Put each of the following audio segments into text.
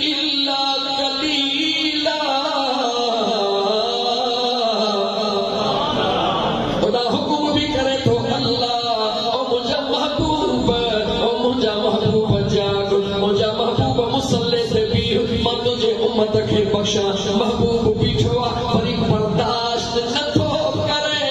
इल्ला कलीला। खुदा हुक्म भी करे तो अल्लाह ओ मुझा महबूब जाग, मुझा महबूब मुसल्ले से भी मां तुझे उम्मत के बख्शा। महबूब बीठवा वरी बर्दाश्त नथो करे।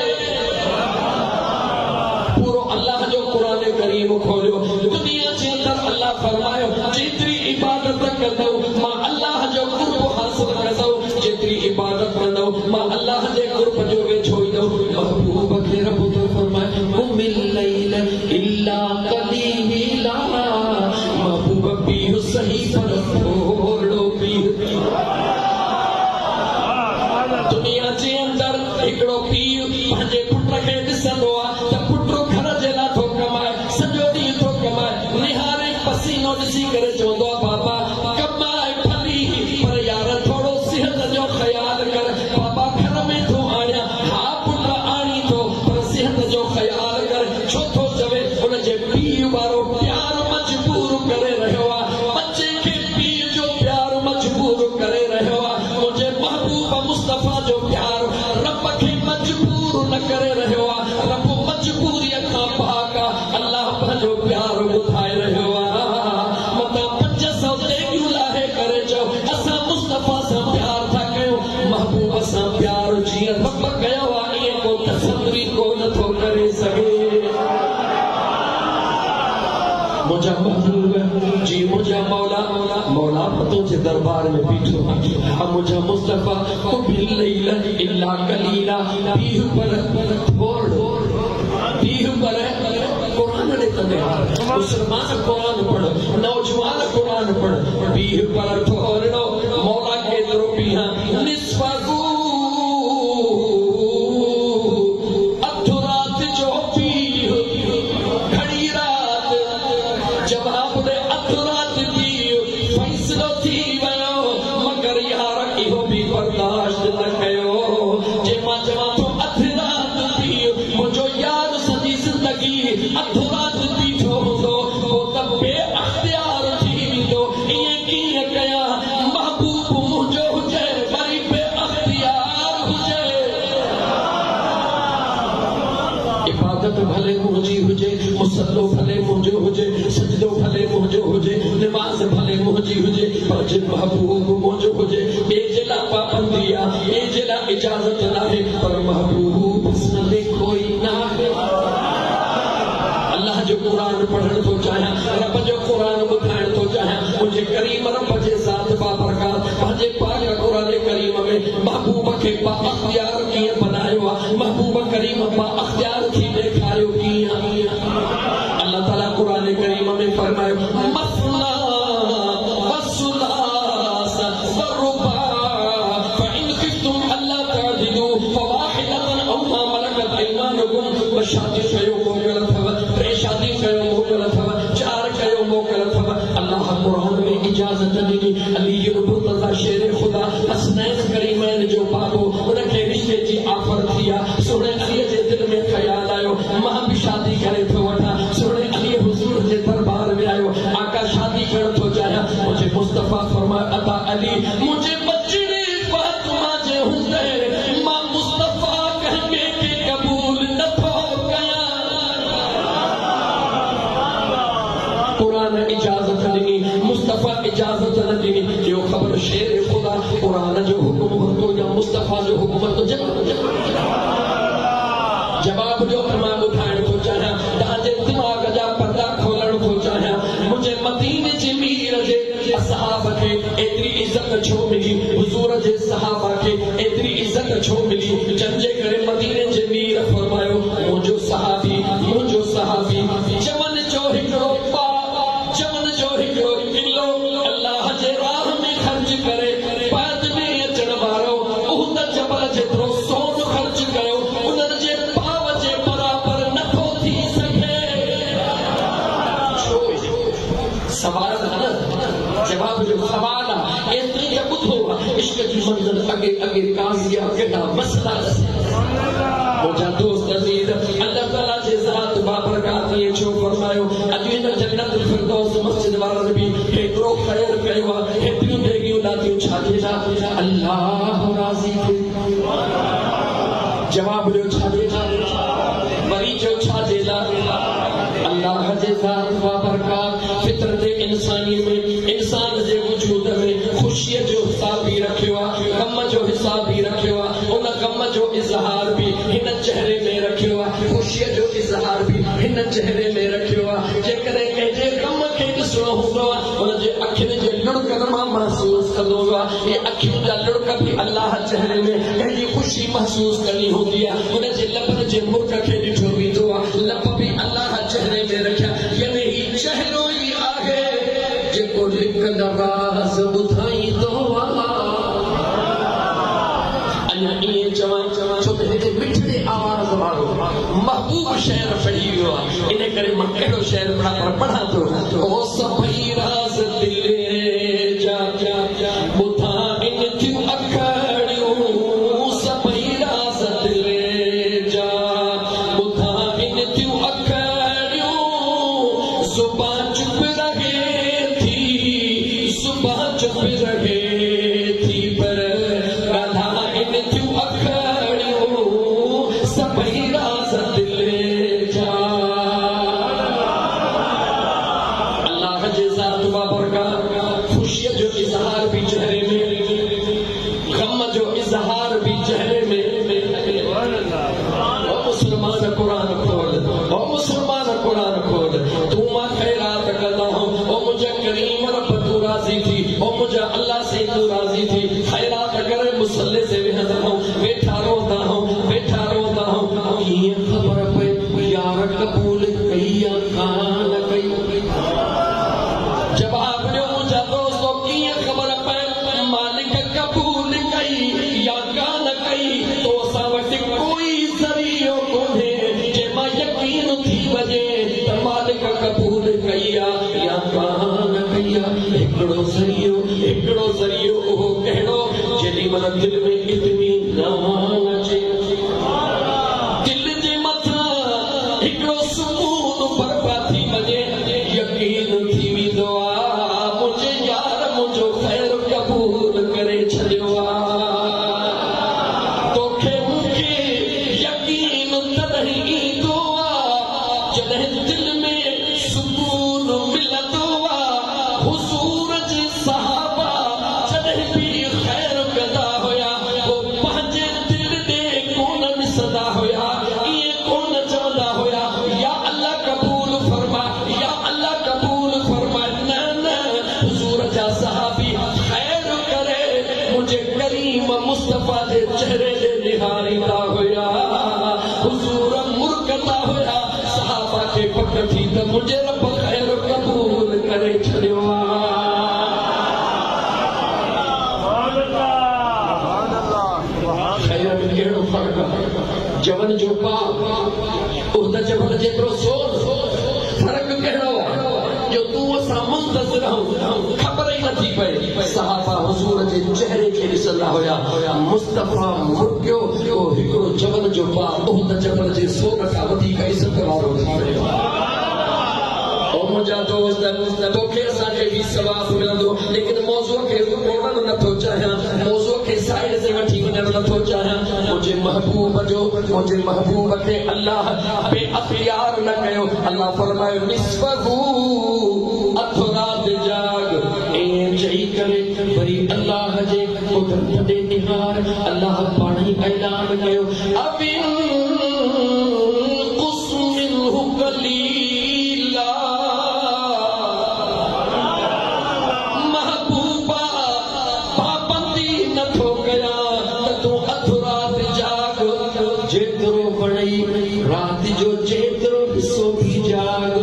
पूरो अल्लाह जो कुरान करीम खोलियो, दुनिया जे अंदर अल्लाह फरमायो जेतरी इबादत कंदो मां अल्लाह जो कुर्ब हासिल कंदो, जेतरी इबादत कंदो मां अल्लाह जे कुर्ब जो वेठो ईंदो। महबूब खे रब तो फरमाए कुमिल लैल इल्ला कलीला। महबूब पीउ सही पर थोड़ो पीउ। दुनिया जे अंदर हिकिड़ो पीउ पंहिंजे पुट खे ॾिसंदो आहे त पुटु घर जे लाइ थो कमाए, सॼो ॾींहुं थो कमाए, निहारे पसीनो ॾिसी करे चवंदो आहे बाबा कमाए फली, पर यार थोरो सिहत जो ख़्यालु कर। बाबा घर में थो आणियां, हा पुट आणी थो, पर सिहत जो ख़्यालु कर। छो थो चवे हुनजे पीउ वारो प्यार मजबूर करे रहियो आहे, बच्चे खे पीउ जो प्यार मजबूर करे रहियो आहे। मुंहिंजे महबूब मुस्तफ़ा जो प्यार रब खे मजबूर न करे रहियो आहे। रब मजबूरीअ खां पाक आहे। अल्लाह पंहिंजो प्यार ॿुधाए रहियो आहे। मतां 500 ॾेगियूं लाहे करे चओ असां मुस्तफ़ा सां प्यार था कयूं। महबूब सां प्यार जीअं रब कयो आहे ईअं को तसवुरी को नथो करे सघे। मुझा महबूब जी मुझा मौला मौला पतों के दरबार में बीठो। अब मुझा मुस्तफा कुमिल लैल इल्ला कलीला। पीहु पर थोड़ो, पीहु पर कुरान ने तने मुसलमान कुरान पढ़ो, नौजवान कुरान पढ़ो। पीहु पर थोड़ो मौला के दरो पीहा निस्फगु अधरात जो पीहु घड़ी रात जवाब दे अधरात पीहु फैसलो थी वयो, मगर यार इहो भी बर्दाश्त न कयो। जे मां चवां थो अधरात पीहु मुंहिंजो यार सॼी ज़िंदगी अधरात बीठो हूंदो पोइ त बेअख्तियार थी वेंदो। ईअं कीअं कयां महबूब मुंहिंजो हुजे वरी बेअख्तियार हुजे। इबादत भले मुंहिंजी हुजे, मुसल्लो भले मुंहिंजो हुजे, सजदो भले मुंहिंजो हुजे, निमाज़ भले मुंहिंजी हुजे, पर जे महबूब मुंहिंजो हुजे ॿिए जे लाइ पाबंदी आहे, ॿिए जे लाइ इजाज़त नाहे, पर महबूब पसंदि कोई नाहे। अल्लाह जो कुरान पढ़ण थो चाहियां, रब जो कुरान ॿुधाइण थो चाहियां। मुंहिंजे करीम रब जे ज़ात बाबरकात पंहिंजे पाक कुरान करीम में महबूब खे बाअख्तियार कीअं बनायो आहे, महबूब करीम बाअख्तियार थी ॾेखारियो कीअं। अल्लाह ताला कुरान करीम में फरमायो मसला वसुलास वरुबा फइन खिफ्तुम अल्ला तअदिलू फवाहिदतन औ मा मलकत अयमानुकुम। व शादी कयो मोकल अथव, 3 शादी कयो मोकल अथव, 4 कयो मोकल अथव। अल्लाह कुरान में इजाज़त ॾिनी। अली इब्न मुर्तज़ा शेर खुदा हसनैन करीमैन जो बाबो उनखे रिश्ते जी ऑफर थी आहे। सोने अली जे दिल में ख्याल आयो मां भी शादी करे थो वठां। सोने अली हुजूर जे दरबार में आयो, आका शादी करण थो चाहियां। मुझे मुस्तफा फरमाया अता अली मुझे बचड़ी फातिमा जे हुंदे मां मुस्तफा कहके के कबूल नथो कयां। कुरान इजाज़त ॾिनी, मुस्तफा इजाज़त न ॾिनी। इहो ख़बर शेर खुदा कुरान जो हुकुम वरितो या मुस्तफा जो हुकुम वरितो? जवाब जो मां ॿुधाइण थो चाहियां, तव्हांजे दिमाग़ जा पर्दा खोलण थो चाहियां। मुंहिंजे मदीने जे मीर जे असहाब खे एतिरी इज़त छो मिली, हुज़ूर जे सहाबा खे एतिरी इज़त छो मिली? जंहिंजे करे मदीने जे मीर फरमायो मुंहिंजो सहाबी चमन जो हिकिड़ो पाउ, चमन जो हिकिड़ो किलो अल्लाह जे राह में ख़र्च करे बाद में अचण वारो उहद जबल जेतिरो सोन ख़र्च कयो उन्हनि जे पाव जे बराबर नथो थी सघे। छो? सवाल न, जवाब जो सवाल आहे। एतिरी त ॿुधो आहे इश्क जी मंज़िल अॻे अॻे काज़िया केॾा मसला। मुंहिंजा दोस्त अज़ीज़ अल्लाह ताला जे ज़ात बाबरकात ईअं छो फरमायो? अॼु हिन जन्नत फिरदौस मस्जिद वारनि बि हेतिरो ख़ैर कयो आहे, हेतिरियूं ख़ुशीअ जो हिसाब भी रखियो आहे, ग़म जो हिसाब भी रखियो आहे, उन ग़म जो इज़हार भी हिन चेहरे में रखियो आहे, ख़ुशीअ जो इज़हार भी हिन चेहरे में रखियो आहे। जेकॾहिं कंहिंजे ग़म खे ॾिसणो हूंदो आहे उनजे अखियुनि जे लुड़कनि मां महसूस कंदो आहे। ये अखियुनि जा लुड़क भी अल्लाह चेहरे में कंहिंजी ख़ुशी महसूस करनी हूंदी आहे। उनजे लबनि जे मुर्क खे ॾिठो वेंदो आहे, लब भी अल्लाह चेहरे में रखिया। यानी ही चेहरो ई आहे जेको लिकल राज़ ॿुधाईंदो आहे। अञा ईअं चवां छो त हिते मिठड़े आवाज़ वारो महबूब शेर पढ़ी वियो आहे, इन करे मां कहिड़ो शेर पढ़ां थो। ओ सभई राज़ दिले जा ॿुधाइन थियूं अखड़ियूं, सभई राज़ दिले जा ॿुधाइन थियूं अखड़ियूं, ज़ुबान चुप रहे थी, ज़ुबान चुप रहे थी, पर ॻाल्हाइन थियूं अखड़ियूं, सभई राज़ दिले जा। अल्लाह जे ज़ात बाबरकत ख़ुशीअ जो इज़हार भी चेहरे में, ग़म जो इज़हार भी चेहरे में। ओ मुसलमान कुरान खोल, ओ मुसलमान कुरान खोल, तू मां खैरात कंदा हूं, ओ मुझे करीम रब तू राज़ी थी, ओ मुझे अल्लाह से तू राज़ी थी। खैरात करे मुसल्ले से वेहंदा हूं, वेठा रोंदा हूं, वेठा रोंदा हूं। कीअं ख़बर पए यार कबूल कई या कान कई? जवाब ॾियो मुंहिंजा दोस्तो, कीअं ख़बर पए मालिक कबूल कई या कान कई? तो असां वटि कोई ज़रियो कोन्हे जंहिंमां यकीन थी वञे त मालिक कबूल कई आहे या कान कई आहे। हिकिड़ो ज़रियो उहो कहिड़ो, जेॾी महिल दिलि में इत्मीनान अचे, दिलि जे मथां हिकिड़ो सुकून बर्पा थी वञे, यकीन थी वेंदो आहे मुंहिंजे यार मुंहिंजो ख़ैर क़बूल करे छॾियो आहे। तोखे मूंखे यकीन तॾहिं ईंदो आहे जॾहिं दिलि में सुकून मिलंदो आहे। हुज़ूर जे सहाबा जॾहिं बि ख़ैर कंदा हुया, हो पंहिंजे दिलि ॾे कोन ॾिसंदा हुया, ईअं कोन चवंदा हुया या अल्लाह कबूल फरमा, या अल्लाह कबूल फरमा। न, हुज़ूर जा सहाबी ख़ैर करे मुंहिंजे करीम मुस्तफ़ा जे चेहरे ॾे निहारींदा हुया। हुज़ूर मुर्कंदा हुया, सहाबा खे पक थी त मुंहिंजे रब ख़ैर कबूल करे छॾियो आहे। ख़ैर में कहिड़ो फ़र्क़ु आहे? जबल जो पाप उहद जबल जेतिरो सोन, फ़र्क़ु कहिड़ो आहे जो तूं असां मुंतज़िर आहियूं, ख़बर ई नथी पए। सहाबा हुज़ूर जे चेहरे खे ॾिसंदा हुया, मुस्तफ़ा मुर्कियो, उहो हिकिड़ो जबल जो पाप उहद जबल जे सोन खां वधीक इज़त वारो थी वियो। ओ मुंहिंजा दोस्त, तोखे असांखे बि सवाबु मिलंदो, लेकिन मौज़ूअ खे मोड़णु नथो चाहियां, मौज़ूअ खे साइड ते वठी वञणु नथो चाहियां। मुंहिंजे महबूब खे अल्लाह बेअख़्तियार न कयो। अल्लाह फरमायो निस्फ़हू, अधु राति जाग। ईअं चई करे वरी अल्लाह जे कुदरत ॾे निहार। अल्लाह पाण ई ऐलान कयो, अबिन कुस मिन्हु क़लीला। महबूबा पाबंदी नथो कयां त तूं अधु राति जाग, जेतिरो वणई राति जो जेतिरो हिसो बि जाग।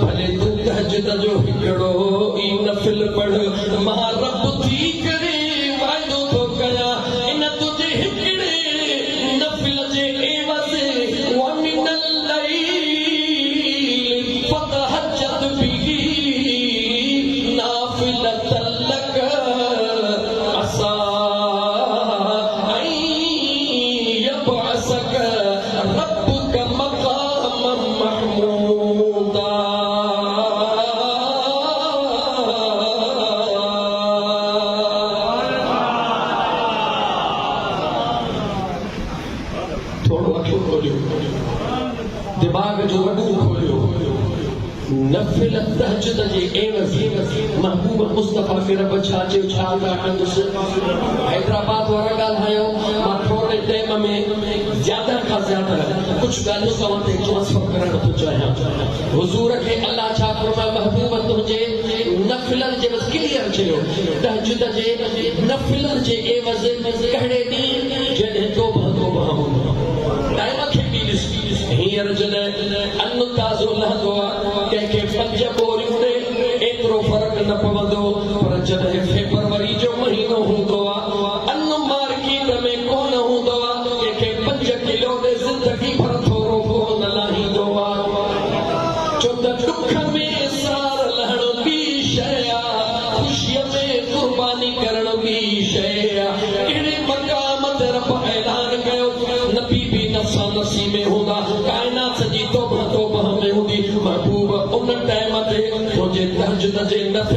भले तूं तहज्जुद जो हिकिड़ो ई नफ़िल पढ़, मां रब थी करे वाइदो थो कयां इन तुंहिंजे हिकिड़े नफ़िल जे एवज़ वमिनल लैल फतहज्जद बिही नाफ़िलतन लक असा अन यबअसक रब्बुक मक़ामन महमूदा। थोड़ो अखियूं खोलियो, दिमाग़ जो वॾो खोलियो, नफिल तहज्जुद जे एवज़ महबूब मुस्तफ़ा के रब छा चयो छा कंदुसि हैदराबाद वारा ॻाल्हायो मां थोरे टाइम में ज़्यादा खां ज़्यादा कुछ ॻाल्हियूं तव्हां ते ट्रांसफर करणु थो चाहियां हुज़ूर खे अल्लाह छा फरमायो महबूब तुंहिंजे नफिलनि जे बस क्लियर चयो तहज्जुद जे नफिलनि जे एवज़ कहिड़े ॾींहुं जॾहिं तौबा तौबा टाइम खे बि ॾिस हींअर जॾहिं अन्न ताज़ो लहंदो आहे कंहिंखे 5 बोरियूं ॾे एतिरो फ़र्क़ु न पवंदो पर जॾहिं फेब्रुअरी जो महीनो हूंदो आहे अन्न मार्केट में कोन हूंदो आहे कंहिंखे 5 किलो ॾे ज़िंदगी भर थोरो कोन लाहींदो आहे छो त दुख में सार लहणु ॿी शइ आहे ख़ुशीअ में क़ुर्बानी करणु ॿी शइ आहे कहिड़े मक़ाम ते रब ऐलान कयो न बीबी नफ़्सा नफ़्सी में हूंदा काइनात सॼी तौबा तौबा में हूंदी महबूब उन टाइम ते तुंहिंजे तहज्जुद जे नफ़िल